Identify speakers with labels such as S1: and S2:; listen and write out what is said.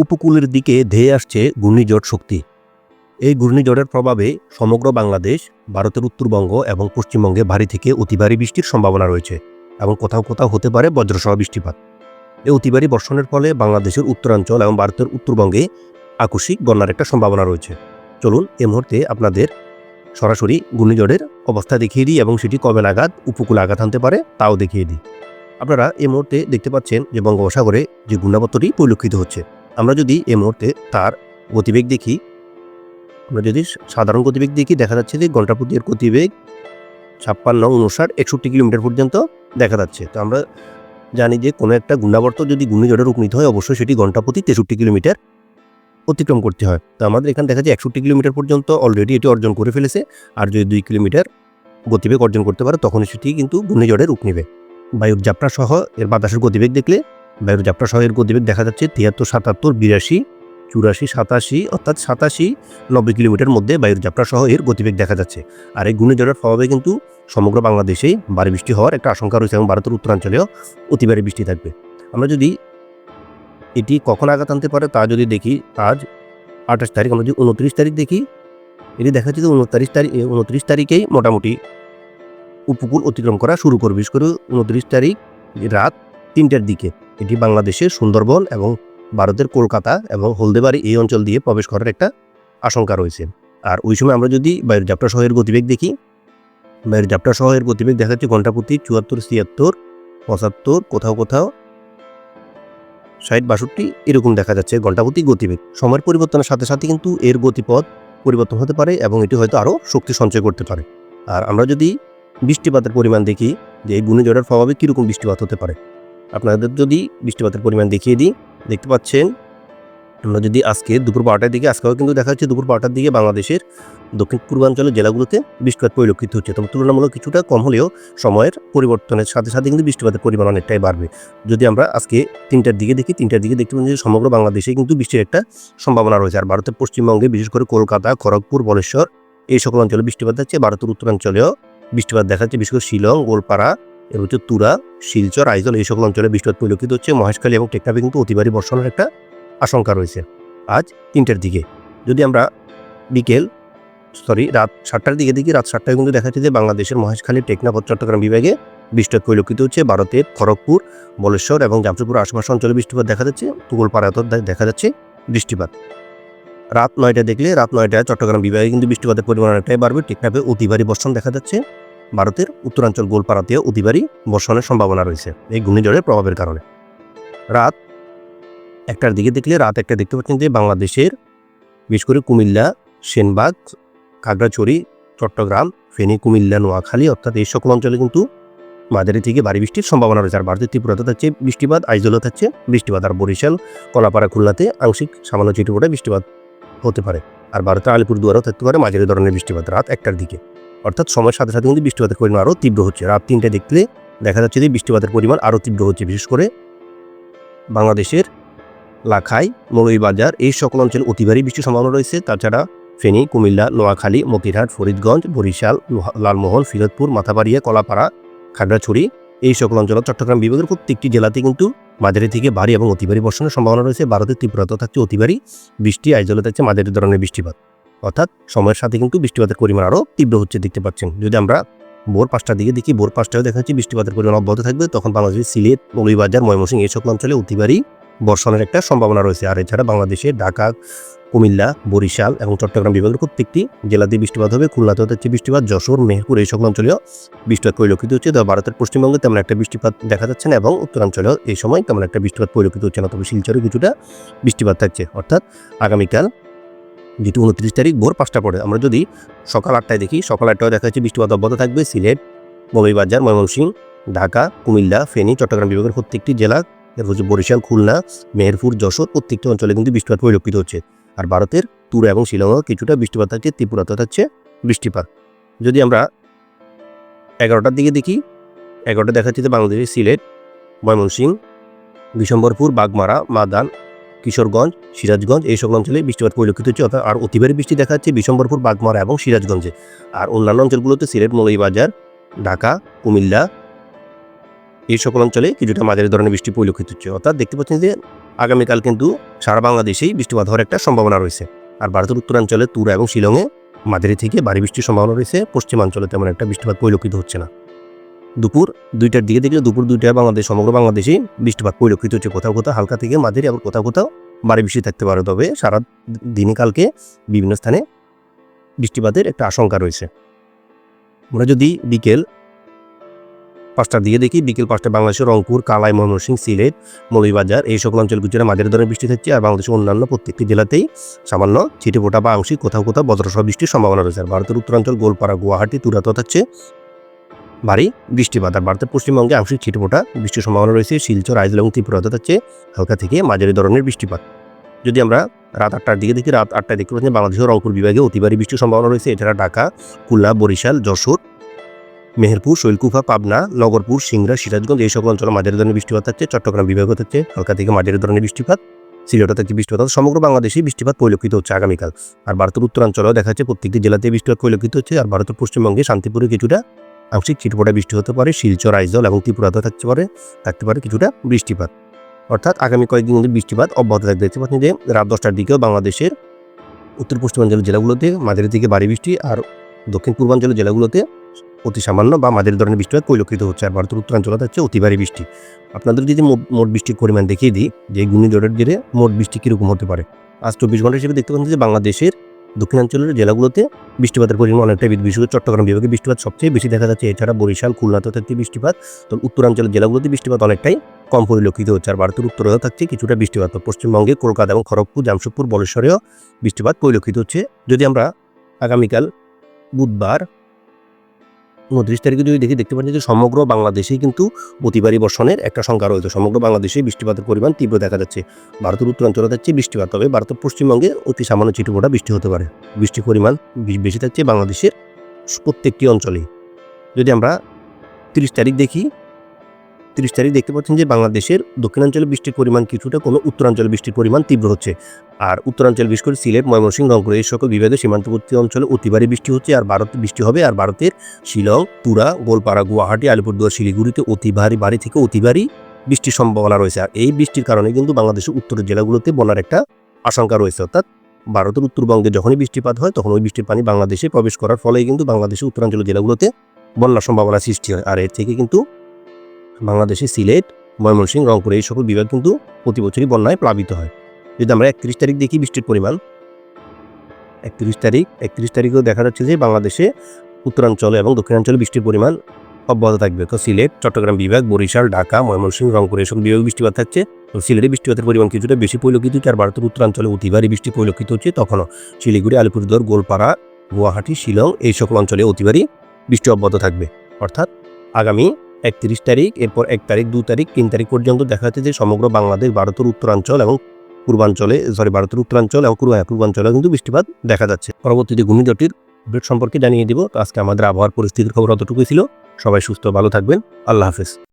S1: উপকূলের দিকে ধেয়ে আসছে ঘূর্ণিঝড় শক্তি। এই ঘূর্ণিঝড়ের প্রভাবে সমগ্র বাংলাদেশ, ভারতের উত্তরবঙ্গ এবং পশ্চিমবঙ্গে ভারী থেকে অতি ভারী বৃষ্টির সম্ভাবনা রয়েছে এবং কোথাও কোথাও হতে পারে বজ্রসহ বৃষ্টিপাত। এই অতি ভারী বর্ষণের ফলে বাংলাদেশের উত্তরাঞ্চল এবং ভারতের উত্তরবঙ্গে আকস্মিক বন্যার একটা সম্ভাবনা রয়েছে। চলুন এই মুহূর্তে আপনাদের সরাসরি ঘূর্ণিঝড়ের অবস্থা দেখিয়ে দিই এবং সেটি কবে নাগাদ উপকূলে আঘাত আনতে পারে তাও দেখিয়ে দিই। আপনারা এই মুহূর্তে দেখতে পাচ্ছেন যে বঙ্গোপসাগরে যে ঘূর্ণাবর্তটি পরিলক্ষিত হচ্ছে। আমরা যদি এই মুহূর্তে তার গতিবেগ দেখি, আমরা যদি সাধারণ গতিবেগ দেখি, দেখা যাচ্ছে যে ঘন্টা প্রতি এর গতিবেগ 56, 59, 61 কিলোমিটার পর্যন্ত দেখা যাচ্ছে। তো আমরা জানি যে কোনো একটা ঘূর্ণাবর্ত যদি ঘূর্ণিঝড়ে রূপ নিতে হয় অবশ্যই সেটি ঘন্টা প্রতি 63 কিলোমিটার অতিক্রম করতে হয়। তো আমাদের এখানে দেখা যায় 61 কিলোমিটার পর্যন্ত অলরেডি এটি অর্জন করে ফেলেছে। আর যদি 2 কিলোমিটার গতিবেগ অর্জন করতে পারে তখন সেটি কিন্তু ঘূর্ণিঝড়ে রূপ নেবে। বায়ুর যাত্রা সহ এর বাতাসের গতিবেগ দেখলে বায়ুর যাত্রা সহ এর গতিবেগ দেখা যাচ্ছে 73, 77, 82, 84, 87 অর্থাৎ 87, 90 কিলোমিটার মধ্যে বায়ুর যাত্রা সহ এর গতিবেগ দেখা যাচ্ছে। আর এই ঘূর্ণিঝড়ের প্রভাবে কিন্তু সমগ্র বাংলাদেশেই ভারী বৃষ্টি হওয়ার একটা আশঙ্কা রয়েছে এবং ভারতের উত্তরাঞ্চলেও অতি ভারী বৃষ্টি থাকবে। আমরা যদি এটি কখন আঘাত আনতে পারে তা যদি দেখি, আজ 28 তারিখ, আমরা যদি 29 তারিখ দেখি, এটি দেখা যাচ্ছে যে 29 তারিখেই মোটামুটি উপকূল অতিক্রম করা শুরু করবে। বিশেষ করে 29 তারিখ রাত 3টার দিকে এটি বাংলাদেশের সুন্দরবন এবং ভারতের কলকাতা এবং হলদেবাড়ি এই অঞ্চল দিয়ে প্রবেশ করার একটা আশঙ্কা রয়েছে। আর ওই সময় আমরা যদি বায়ুর যাত্রা সহ এর গতিবেগ দেখি, বায়ুর যাত্রা সহ এর গতিবেগ দেখা যাচ্ছে ঘন্টা প্রতি 74, 76, 75, কোথাও কোথাও 60, 62 এরকম দেখা যাচ্ছে ঘন্টা প্রতি গতিবেগ। সময়ের পরিবর্তনের সাথে সাথে কিন্তু এর গতিপথ পরিবর্তন হতে পারে এবং এটি হয়তো আরও শক্তি সঞ্চয় করতে পারে। আর আমরা যদি বৃষ্টিপাতের পরিমাণ দেখি যে এই ঘূর্ণিঝড়ের প্রভাবে কীরকম বৃষ্টিপাত হতে পারে, আপনাদের যদি বৃষ্টিপাতের পরিমাণ দেখিয়ে দিই, দেখতে পাচ্ছেন আমরা যদি আজকে দুপুর 12টার দিকে, আজকেও কিন্তু দেখা যাচ্ছে দুপুর 12টার দিকে বাংলাদেশের দক্ষিণ পূর্বাঞ্চলের জেলাগুলোতে বৃষ্টিপাত পরিলক্ষিত হচ্ছে। তবে তুলনামূলক কিছুটা কম হলেও সময়ের পরিবর্তনের সাথে সাথে কিন্তু বৃষ্টিপাতের পরিমাণ অনেকটাই বাড়বে। যদি আমরা আজকে 3টার দিকে দেখি, 3টার দিকে দেখতে পাচ্ছি যে সমগ্র বাংলাদেশে কিন্তু বৃষ্টির একটা সম্ভাবনা রয়েছে। আর ভারতের পশ্চিমবঙ্গে বিশেষ করে কলকাতা, খড়গপুর, বলেশ্বর এই সকল অঞ্চলে বৃষ্টিপাত থাকছে। ভারতের উত্তরাঞ্চলেও বৃষ্টিপাত দেখা যাচ্ছে, বিশেষ করে শিলং, গোলপাড়া, এর হচ্ছে তুরা, শিলচর, আইজল এই সকল অঞ্চলে বৃষ্টিপাত পরিলক্ষিত হচ্ছে। মহেশখালী এবং টেকনাফে কিন্তু অতি ভারী বর্ষণের একটা আশঙ্কা রয়েছে আজ 3টার দিকে। যদি আমরা রাত 7টার দিকে দেখি, রাত 7টায় কিন্তু দেখা যাচ্ছে যে বাংলাদেশের মহেশখালী, টেকনাফ ও চট্টগ্রাম বিভাগে বৃষ্টিপাত পরিলক্ষিত হচ্ছে। ভারতের খড়গপুর, বলেশ্বর এবং জামশেদপুর আশেপাশে অঞ্চলে বৃষ্টিপাত দেখা যাচ্ছে। গোলপাড়াতেও দেখা যাচ্ছে বৃষ্টিপাত। রাত 9টায় দেখলে, রাত 9টায় চট্টগ্রাম বিভাগে কিন্তু বৃষ্টিপাতের পরিমাণ অনেকটাই বাড়বে। টেকনাফে অতি ভারী বর্ষণ দেখা যাচ্ছে। ভারতের উত্তরাঞ্চল গোলপাড়াতেও অতি ভারী বর্ষণের সম্ভাবনা রয়েছে এই ঘূর্ণিঝড়ের প্রভাবের কারণে। রাত 1টার দিকে দেখলে, রাত 1টায় দেখতে পাচ্ছেন যে বাংলাদেশের বিশেষ করে কুমিল্লা, সেনবাগ, খাগড়াছড়ি, চট্টগ্রাম, ফেনী, কুমিল্লা, নোয়াখালী অর্থাৎ এই সকল অঞ্চলে কিন্তু মাঝারি থেকে ভারী বৃষ্টির সম্ভাবনা রয়েছে। আর ভারতের ত্রিপুরাতে থাকছে বৃষ্টিপাত, আইজলে থাকছে বৃষ্টিপাত, আর বরিশাল, কলাপাড়া, খুলনাতে আংশিক সামান্য ছিটেফোঁটা বৃষ্টিপাত হতে পারে। আর ভারতের আলিপুরদুয়ারেও থাকতে পারে মাঝারি ধরনের বৃষ্টিপাত রাত 1টার দিকে। অর্থাৎ সময়ের সাথে সাথে কিন্তু বৃষ্টিপাতের পরিমাণ আরও তীব্র হচ্ছে। রাত 3টায় দেখলে দেখা যাচ্ছে যে বৃষ্টিপাতের পরিমাণ আরও তীব্র হচ্ছে। বিশেষ করে বাংলাদেশের লাখাই, মৌলভীবাজার এই সকল অঞ্চলে অতি ভারী বৃষ্টির সম্ভাবনা রয়েছে। তাছাড়া ফেনী, কুমিল্লা, নোয়াখালী, মতিরহাট, ফরিদগঞ্জ, বরিশাল, লালমোহন, ফিরোজপুর, মাথাবাড়িয়া, কলাপাড়া, খাগড়াছড়ি এই সকল অঞ্চল, চট্টগ্রাম বিভাগের প্রত্যেকটি জেলাতে কিন্তু মাঝারি থেকে ভারী এবং অতি ভারী বর্ষণের সম্ভাবনা রয়েছে। ভারতের ত্রিপুরাতেও থাকছে অতি ভারী বৃষ্টি, আইজলে থাকছে মাঝারি ধরনের বৃষ্টিপাত। অর্থাৎ সময়ের সাথে কিন্তু বৃষ্টিপাতের পরিমাণ আরও তীব্র হচ্ছে দেখতে পাচ্ছেন। যদি আমরা ভোর 5টার দিকে দেখি, ভোর 5টায় দেখা যাচ্ছে বৃষ্টিপাতের পরিমাণ অব্যাহত থাকবে। তখন বাংলাদেশের সিলেট, মৌলভীবাজার, ময়মনসিংহ এই সকল অঞ্চলে অতি ভারী বর্ষণের একটা সম্ভাবনা রয়েছে। আর এছাড়া বাংলাদেশের ঢাকা, কুমিল্লা, বরিশাল এবং চট্টগ্রাম বিভাগের প্রত্যেকটি জেলাতে বৃষ্টিপাত হবে। খুলনাতেও হচ্ছে বৃষ্টিপাত, যশোর, মেহেরপুর এই সকল অঞ্চলেও বৃষ্টিপাত পরিলক্ষিত হচ্ছে। তবে ভারতের পশ্চিমবঙ্গে তেমন একটা বৃষ্টিপাত দেখা যাচ্ছে না এবং উত্তরাঞ্চলেও এই সময় তেমন একটা বৃষ্টিপাত পরিলক্ষিত হচ্ছে না। তবে শিলচরে কিছুটা বৃষ্টিপাত থাকছে। অর্থাৎ আগামীকাল যেটি 29 তারিখ ভোর 5টা পরে আমরা যদি সকাল 8টায় দেখি, সকাল 8টায় দেখা যাচ্ছে বৃষ্টিপাত অব্যাহত থাকবে। সিলেট, মৌলভীবাজার, ময়মনসিংহ, ঢাকা, কুমিল্লা, ফেনী, চট্টগ্রাম বিভাগের প্রত্যেকটি জেলা, এরপর হচ্ছে বরিশাল, খুলনা, মেহেরপুর, যশোর প্রত্যেকটি অঞ্চলে কিন্তু বৃষ্টিপাত পরিলক্ষিত হচ্ছে। আর ভারতের তুরা এবং শিলংয়েও কিছুটা বৃষ্টিপাত থাকছে। ত্রিপুরাতেও থাকছে বৃষ্টিপাত। যদি আমরা 11টার দিকে দেখি, 11টায় দেখা যাচ্ছে যে বাংলাদেশের সিলেট, ময়মনসিংহ, বিশম্বরপুর, বাগমারা, মাদান, কিশোরগঞ্জ, সিরাজগঞ্জ এই সকল অঞ্চলে বৃষ্টিপাত পরিলক্ষিত হচ্ছে। অর্থাৎ আর অতি ভারী বৃষ্টি দেখা যাচ্ছে বিশম্বরপুর, বাগমারা এবং সিরাজগঞ্জে। আর অন্যান্য অঞ্চলগুলোতে সিলেট, মৌলভীবাজার, ঢাকা, কুমিল্লা, এই সকল অঞ্চলে কিছুটা মাঝারি ধরনের বৃষ্টি পরিলক্ষিত হচ্ছে। অর্থাৎ দেখতে পাচ্ছেন যে আগামীকাল কিন্তু সারা বাংলাদেশেই বৃষ্টিপাত হওয়ার একটা সম্ভাবনা রয়েছে। আর ভারতের উত্তরাঞ্চলে তুরা এবং শিলংয়ে মাঝারি থেকে ভারী বৃষ্টির সম্ভাবনা রয়েছে। পশ্চিমাঞ্চলে তেমন একটা বৃষ্টিপাত পরিলক্ষিত হচ্ছে না। দুপুর 2টার দিকে দেখলে দুপুর 2টায় সমগ্র বাংলাদেশেই বৃষ্টিপাত পরিলক্ষিত হচ্ছে। কোথাও কোথাও হালকা থেকে মাঝারি, আবার কোথাও কোথাও ভারী বৃষ্টি থাকতে পারে। তবে সারা দিনে কালকে বিভিন্ন স্থানে বৃষ্টিপাতের একটা আশঙ্কা রয়েছে। আমরা যদি বিকেল 5টার দিকে দেখি, বিকেল 5টায় বাংলাদেশের রংপুর, কালাই, ময়মনসিংহ, সিলেট, মৌলভীবাজার এই সকল অঞ্চলগুলোতে মাঝারি ধরনের বৃষ্টি থাকছে। আর বাংলাদেশের অন্যান্য প্রত্যেকটি জেলাতেই সামান্য ছিটেফোঁটা বা আংশিক কোথাও কোথাও বজ্রসহ বৃষ্টির সম্ভাবনা রয়েছে। আর ভারতের উত্তরাঞ্চল গোলপাড়া, গুয়াহাটি, তুরাতে থাকছে ভারী বৃষ্টিপাত। আর ভারতের পশ্চিমবঙ্গে আংশিক ছিটেফোঁটা বৃষ্টির সম্ভাবনা রয়েছে। শিলচর, আইজল এবং ত্রিপুরাতে থাকছে হালকা থেকে মাঝারি ধরনের বৃষ্টিপাত। যদি আমরা রাত 8টার দিকে দেখি, রাত 8টায় দেখতে পাচ্ছি বাংলাদেশের রংপুর বিভাগে অতি ভারী বৃষ্টির সম্ভাবনা রয়েছে। এছাড়া ঢাকা, খুলনা, বরিশাল, যশোর, মেহেরপুর, শৈলকুপা, পাবনা, নগরপুর, সিংড়া, সিরাজগঞ্জ এই সকল অঞ্চলে মাঝারি ধরনের বৃষ্টিপাত থাকছে। চট্টগ্রাম বিভাগও থাকছে হালকা থেকে মাঝারি ধরনের বৃষ্টিপাত। সিলেটও থাকছে বৃষ্টিপাত। সমগ্র বাংলাদেশেই বৃষ্টিপাত পরিলক্ষিত হচ্ছে আগামীকাল। আর ভারতের উত্তরাঞ্চলেও দেখা যাচ্ছে প্রত্যেকটি জেলাতে বৃষ্টিপাত পরিলক্ষিত হচ্ছে। আর ভারতের পশ্চিমবঙ্গে শান্তিপুরে কিছুটা আংশিক ছিটফোঁটা বৃষ্টি হতে পারে। শিলচর, আইজল এবং ত্রিপুরাতেও থাকতে পারে কিছুটা বৃষ্টিপাত। অর্থাৎ আগামী কয়েকদিন কিন্তু বৃষ্টিপাত অব্যাহত থাকবে। দেখতে পাচ্ছেন যে রাত 10টার দিকেও বাংলাদেশের উত্তর পশ্চিমাঞ্চলের জেলাগুলোতে মাঝারি থেকে ভারী বৃষ্টি, আর দক্ষিণ পূর্বাঞ্চলের জেলাগুলোতে অতি সামান্য বা মাঝারি ধরনের বৃষ্টিপাত পরিলক্ষিত হচ্ছে। আর ভারতের উত্তরাঞ্চলে থাকছে অতি ভারী বৃষ্টি। আপনাদের যদি মোট বৃষ্টির পরিমাণ দেখিয়ে দিই যে ঘূর্ণিঝড়ের জেরে মোট বৃষ্টি কীরকম হতে পারে, আজ 24 ঘন্টা হিসেবে দেখতে পাচ্ছেন যে বাংলাদেশের দক্ষিণাঞ্চলের জেলাগুলোতে বৃষ্টিপাতের পরিমাণ অনেকটাই বৃদ্ধি। বিশেষ করে চট্টগ্রাম বিভাগে বৃষ্টিপাত সবচেয়ে বেশি দেখা যাচ্ছে। এছাড়া বরিশাল, খুলনাতেও থাকছে বৃষ্টিপাত। তো উত্তরাঞ্চলের জেলাগুলোতে বৃষ্টিপাত অনেকটাই কম পরিলক্ষিত হচ্ছে। আর ভারতের উত্তরেও থাকছে কিছুটা বৃষ্টিপাত। পশ্চিমবঙ্গে কলকাতা এবং খড়গপুর, জামশেদপুর, বলেশ্বরেও বৃষ্টিপাত পরিলক্ষিত হচ্ছে। যদি আমরা আগামীকাল বুধবার 29 তারিখে যদি দেখতে পাচ্ছি যে সমগ্র বাংলাদেশেই কিন্তু অতি ভারী বর্ষণের একটা সংখ্যা রয়েছে। সমগ্র বাংলাদেশেই বৃষ্টিপাতের পরিমাণ তীব্র দেখা যাচ্ছে। ভারতের উত্তরাঞ্চলে থাকছে বৃষ্টিপাত, তবে ভারতের পশ্চিমবঙ্গে অতি সামান্য ছিটেফোঁটা বৃষ্টি হতে পারে। বৃষ্টির পরিমাণ বেশি থাকছে বাংলাদেশের প্রত্যেকটি অঞ্চলেই। যদি আমরা 30 তারিখ দেখি, 30 তারিখ দেখতে পাচ্ছেন যে বাংলাদেশের দক্ষিণাঞ্চলে বৃষ্টির পরিমাণ কিছুটা কমে উত্তরাঞ্চলে বৃষ্টির পরিমাণ তীব্র হচ্ছে। আর উত্তরাঞ্চল বিশেষ করে সিলেট, ময়মনসিংহ, রংপুর এই সকল বিভাগের সীমান্তবর্তী অঞ্চলে অতি ভারী বৃষ্টি হচ্ছে। আর ভারতে বৃষ্টি হবে। আর ভারতের শিলং, তুরা, গোলপাড়া, গুয়াহাটি, আলিপুরদুয়ার, শিলিগুড়িতে অতি ভারী থেকে অতি ভারী বৃষ্টির সম্ভাবনা রয়েছে। আর এই বৃষ্টির কারণে কিন্তু বাংলাদেশের উত্তরের জেলাগুলোতে বন্যার একটা আশঙ্কা রয়েছে। অর্থাৎ ভারতের উত্তরবঙ্গে যখনই বৃষ্টিপাত হয় তখন ওই বৃষ্টির পানি বাংলাদেশে প্রবেশ করার ফলে কিন্তু বাংলাদেশের উত্তরাঞ্চলের জেলাগুলোতে বন্যার সম্ভাবনা সৃষ্টি হয়। আর এর থেকে কিন্তু বাংলাদেশে সিলেট, ময়মনসিংহ, রংপুর এই সকল বিভাগ কিন্তু প্রতি বছরই বন্যায় প্লাবিত হয়। যদি আমরা 31 তারিখ দেখি বৃষ্টির পরিমাণ, 31 তারিখেও দেখা যাচ্ছে যে বাংলাদেশে উত্তরাঞ্চলে এবং দক্ষিণাঞ্চলে বৃষ্টির পরিমাণ অব্যাহত থাকবে। তো সিলেট, চট্টগ্রাম বিভাগ, বরিশাল, ঢাকা, ময়মনসিংহ, রংপুর এসব বিভাগে বৃষ্টিপাত থাকছে। তো সিলেটে বৃষ্টিপাতের পরিমাণ কিছুটা বেশি পরিলক্ষিত হচ্ছে। আর ভারতের উত্তরাঞ্চলে অতি ভারী বৃষ্টি পরিলক্ষিত হচ্ছে। তখনও শিলিগুড়ি, আলিপুরদুয়ার, গোলপাড়া, গুয়াহাটি, শিলং এই সকল অঞ্চলে অতি ভারী বৃষ্টি অব্যাহত থাকবে। অর্থাৎ আগামী 31 তারিখ, এরপর 1 তারিখ, 2 তারিখ, 3 তারিখ পর্যন্ত দেখা যাচ্ছে যে সমগ্র বাংলাদেশ, ভারতের উত্তরাঞ্চল এবং ভারতের উত্তরাঞ্চল এবং পূর্বাঞ্চলে কিন্তু বৃষ্টিপাত দেখা যাচ্ছে। পরবর্তীতে ঘূর্ণিঝড়টির আপডেট সম্পর্কে জানিয়ে দিব। তো আজকে আমাদের আবহাওয়ার পরিস্থিতির খবর অতটুকুই ছিল। সবাই সুস্থ ভালো থাকবেন। আল্লাহ হাফেজ।